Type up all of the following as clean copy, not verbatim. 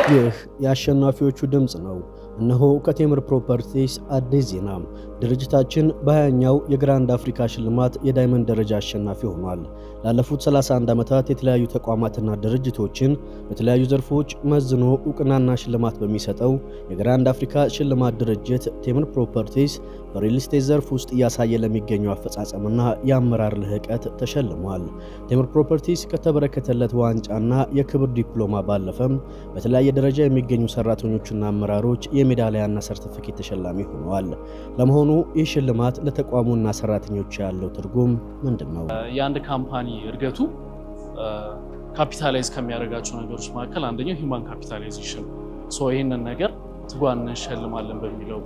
ይህ የአሸናፊዎቹ ድምጽ ነው። እነሆ ከቴምር ፕሮፐርቲስ አዲስ ዜና። ድርጅታችን በ20ኛው የግራንድ አፍሪካ ሽልማት የዳይመንድ ደረጃ አሸናፊ ሆኗል። ላለፉት 31 ዓመታት የተለያዩ ተቋማትና ድርጅቶችን በተለያዩ ዘርፎች መዝኖ ዕውቅናና ሽልማት በሚሰጠው የግራንድ አፍሪካ ሽልማት ድርጅት ቴምር ፕሮፐርቲስ በሪል ስቴት ዘርፍ ውስጥ እያሳየ ለሚገኘው አፈጻጸምና የአመራር ልህቀት ተሸልሟል። ቴምር ፕሮፐርቲስ ከተበረከተለት ዋንጫና የክብር ዲፕሎማ ባለፈም በተለያየ ደረጃ የሚገኙ ሰራተኞችና አመራሮች የሜዳሊያና ሰርቲፊኬት ተሸላሚ ሆነዋል። ለመሆኑ ይህ ሽልማት ለተቋሙና ሰራተኞች ያለው ትርጉም ምንድነው? የአንድ ካምፓኒ እድገቱ ካፒታላይዝ ከሚያደርጋቸው ነገሮች መካከል አንደኛው ሂውማን ካፒታላይዜሽን ይህንን ነገር ትጓን እንሸልማለን በሚለው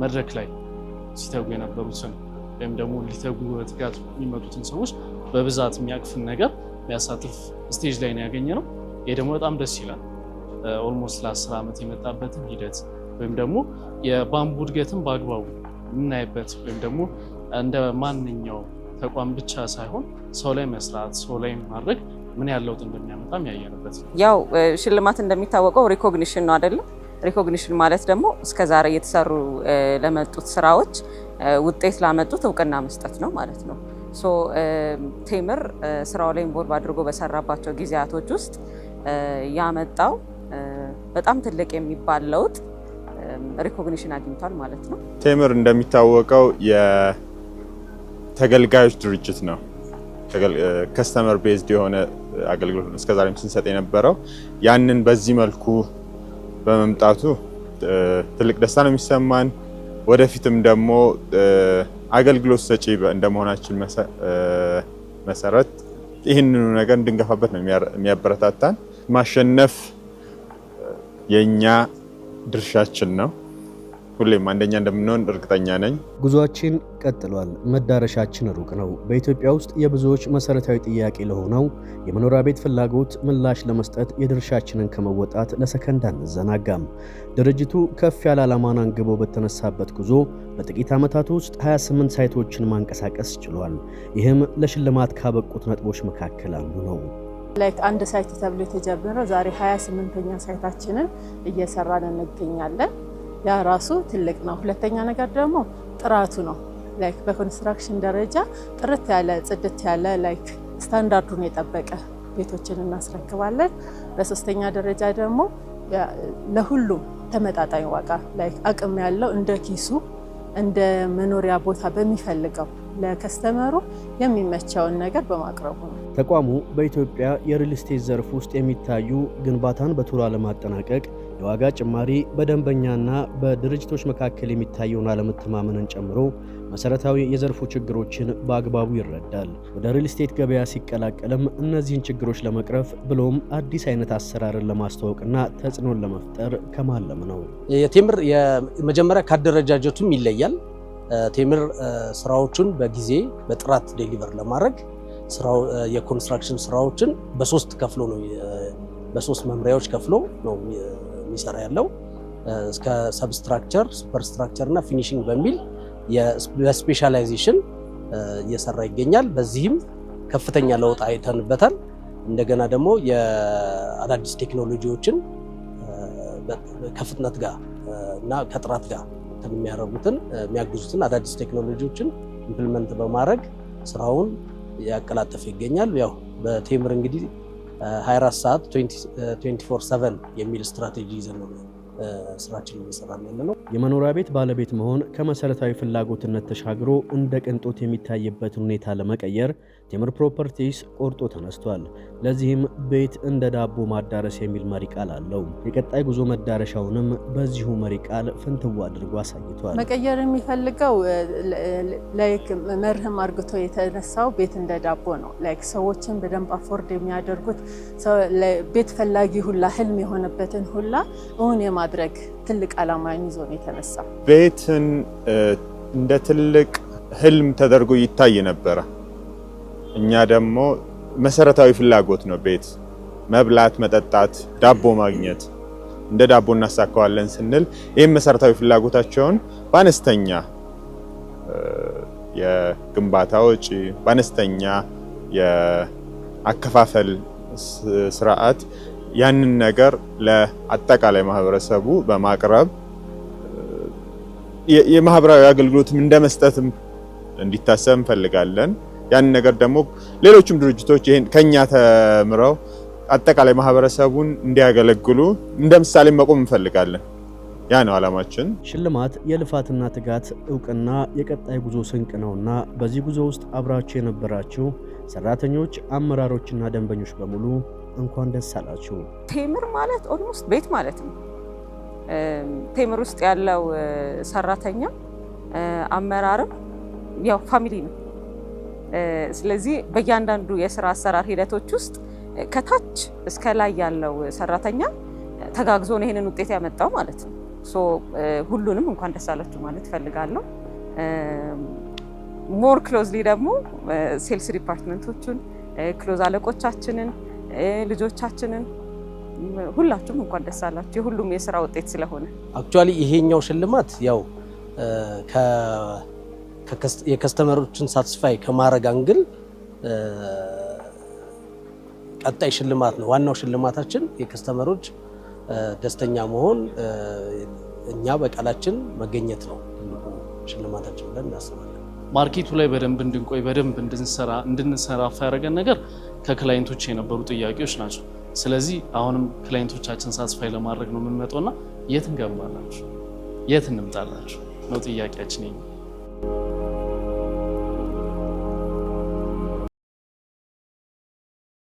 መድረክ ላይ ሲተጉ የነበሩትን ወይም ደግሞ ሊተጉ በትጋት የሚመጡትን ሰዎች በብዛት የሚያቅፍን ነገር የሚያሳትፍ ስቴጅ ላይ ነው ያገኘነው። ይሄ ደግሞ በጣም ደስ ይላል። ኦልሞስት ለ10 ዓመት የመጣበትን ሂደት ወይም ደግሞ የባምቡ እድገትን በአግባቡ የምናይበት ወይም ደግሞ እንደ ማንኛው ተቋም ብቻ ሳይሆን ሰው ላይ መስራት፣ ሰው ላይ ማድረግ ምን ያህል ለውጥ እንደሚያመጣም ያየንበት ነው። ያው ሽልማት እንደሚታወቀው ሪኮግኒሽን ነው አይደለም? ሪኮግኒሽን ማለት ደግሞ እስከዛሬ የተሰሩ ለመጡት ስራዎች ውጤት ላመጡት እውቅና መስጠት ነው ማለት ነው። ቴምር ስራው ላይ ኢንቮልቭ አድርጎ በሰራባቸው ጊዜያቶች ውስጥ ያመጣው በጣም ትልቅ የሚባል ለውጥ ሪኮግኒሽን አግኝቷል ማለት ነው። ቴምር እንደሚታወቀው የተገልጋዮች ድርጅት ነው። ከስተመር ቤዝድ የሆነ አገልግሎት ነው እስከዛሬም ስንሰጥ የነበረው። ያንን በዚህ መልኩ በመምጣቱ ትልቅ ደስታ ነው የሚሰማን። ወደፊትም ደግሞ አገልግሎት ሰጪ እንደመሆናችን መሰረት ይህንኑ ነገር እንድንገፋበት ነው የሚያበረታታን። ማሸነፍ የኛ ድርሻችን ነው። ሁሌም አንደኛ እንደምንሆን እርግጠኛ ነኝ። ጉዟችን ቀጥሏል። መዳረሻችን ሩቅ ነው። በኢትዮጵያ ውስጥ የብዙዎች መሰረታዊ ጥያቄ ለሆነው የመኖሪያ ቤት ፍላጎት ምላሽ ለመስጠት የድርሻችንን ከመወጣት ለሰከንድ አንዘናጋም። ድርጅቱ ከፍ ያለ ዓላማን አንግቦ በተነሳበት ጉዞ በጥቂት ዓመታት ውስጥ 28 ሳይቶችን ማንቀሳቀስ ችሏል። ይህም ለሽልማት ካበቁት ነጥቦች መካከል አንዱ ነው። አንድ ሳይት ተብሎ የተጀመረው ዛሬ 28ኛ ሳይታችንን እየሰራን እንገኛለን። ያ ራሱ ትልቅ ነው። ሁለተኛ ነገር ደግሞ ጥራቱ ነው። በኮንስትራክሽን ደረጃ ጥርት ያለ ጽድት ያለ ስታንዳርዱን የጠበቀ ቤቶችን እናስረክባለን። በሶስተኛ ደረጃ ደግሞ ለሁሉም ተመጣጣኝ ዋጋ አቅም ያለው እንደ ኪሱ እንደ መኖሪያ ቦታ በሚፈልገው ለከስተመሩ የሚመቸውን ነገር በማቅረቡ ነው። ተቋሙ በኢትዮጵያ የሪል ስቴት ዘርፍ ውስጥ የሚታዩ ግንባታን በቶሎ ለማጠናቀቅ የዋጋ ጭማሪ፣ በደንበኛና በድርጅቶች መካከል የሚታየውን አለመተማመንን ጨምሮ መሰረታዊ የዘርፉ ችግሮችን በአግባቡ ይረዳል። ወደ ሪል ስቴት ገበያ ሲቀላቀልም እነዚህን ችግሮች ለመቅረፍ ብሎም አዲስ አይነት አሰራርን ለማስተዋወቅና ተጽዕኖን ለመፍጠር ከማለም ነው። የቴምር የመጀመሪያ ካደረጃጀቱም ይለያል። ቴምር ስራዎችን በጊዜ በጥራት ዴሊቨር ለማድረግ የኮንስትራክሽን ስራዎችን በሶስት ከፍሎ ነው በሶስት መምሪያዎች ከፍሎ ነው የሚሰራ ያለው። እስከ ሰብስትራክቸር፣ ሱፐርስትራክቸር እና ፊኒሺንግ በሚል የስፔሻላይዜሽን እየሰራ ይገኛል። በዚህም ከፍተኛ ለውጥ አይተንበታል። እንደገና ደግሞ የአዳዲስ ቴክኖሎጂዎችን ከፍጥነት ጋር እና ከጥራት ጋር የሚያግዙትን አዳዲስ ቴክኖሎጂዎችን ኢምፕሊመንት በማድረግ ስራውን ያቀላጠፈ ይገኛል። ያው በቴምር እንግዲህ 24 ሰዓት 24/7 የሚል ስትራቴጂ ይዘን ነው ስራችን እየሰራን ያለነው። የመኖሪያ ቤት ባለቤት መሆን ከመሰረታዊ ፍላጎትነት ተሻግሮ እንደ ቅንጦት የሚታይበትን ሁኔታ ለመቀየር ቴምር ፕሮፐርቲስ ቆርጦ ተነስቷል። ለዚህም ቤት እንደ ዳቦ ማዳረስ የሚል መሪ ቃል አለው። የቀጣይ ጉዞ መዳረሻውንም በዚሁ መሪ ቃል ፍንትዋ አድርጎ አሳይቷል። መቀየር የሚፈልገው መርህም አርግቶ የተነሳው ቤት እንደ ዳቦ ነው። ሰዎችን በደንብ አፎርድ የሚያደርጉት ቤት ፈላጊ ሁላ ህልም የሆነበትን ሁላ እውን የማድረግ ትልቅ ዓላማን ይዞ ነው የተነሳው። ቤትን እንደ ትልቅ ህልም ተደርጎ ይታይ ነበረ። እኛ ደግሞ መሰረታዊ ፍላጎት ነው ቤት መብላት፣ መጠጣት፣ ዳቦ ማግኘት። እንደ ዳቦ እናሳካዋለን ስንል ይህም መሰረታዊ ፍላጎታቸውን በአነስተኛ የግንባታ ወጪ፣ በአነስተኛ የአከፋፈል ስርዓት ያንን ነገር ለአጠቃላይ ማህበረሰቡ በማቅረብ የማህበራዊ አገልግሎትም እንደመስጠትም እንዲታሰብ እንፈልጋለን። ያንን ነገር ደግሞ ሌሎችም ድርጅቶች ይሄን ከኛ ተምረው አጠቃላይ ማህበረሰቡን እንዲያገለግሉ እንደ ምሳሌ መቆም እንፈልጋለን። ያ ነው ዓላማችን። ሽልማት የልፋትና ትጋት እውቅና የቀጣይ ጉዞ ስንቅ ነውና በዚህ ጉዞ ውስጥ አብራችሁ የነበራችሁ ሰራተኞች፣ አመራሮችና ደንበኞች በሙሉ እንኳን ደስ አላችሁ። ቴምር ማለት ኦልሞስት ቤት ማለት ነው። ቴምር ውስጥ ያለው ሰራተኛ አመራርም ያው ፋሚሊ ነው። ስለዚህ በእያንዳንዱ የስራ አሰራር ሂደቶች ውስጥ ከታች እስከ ላይ ያለው ሰራተኛ ተጋግዞ ነው ይሄንን ውጤት ያመጣው ማለት ነው። ሁሉንም እንኳን ደስ አላችሁ ማለት ፈልጋለሁ። ሞር ክሎዝሊ ደግሞ ሴልስ ዲፓርትመንቶቹን፣ ክሎዝ አለቆቻችንን፣ ልጆቻችንን ሁላችሁም እንኳን ደስ አላችሁ። የሁሉም የስራ ውጤት ስለሆነ አክቹአሊ ይሄኛው ሽልማት ያው የከስተመሮችን ሳትስፋይ ከማድረግ አንግል ቀጣይ ሽልማት ነው። ዋናው ሽልማታችን የከስተመሮች ደስተኛ መሆን፣ እኛ በቃላችን መገኘት ነው ትልቁ ሽልማታችን ብለን እናስባለን። ማርኬቱ ላይ በደንብ እንድንቆይ በደንብ እንድንሰራፋ ያደረገን ነገር ከክላይንቶች የነበሩ ጥያቄዎች ናቸው። ስለዚህ አሁንም ክላይንቶቻችን ሳትስፋይ ለማድረግ ነው የምንመጣውና የት እንገባላችሁ የት እንምጣላችሁ ነው ጥያቄያችን።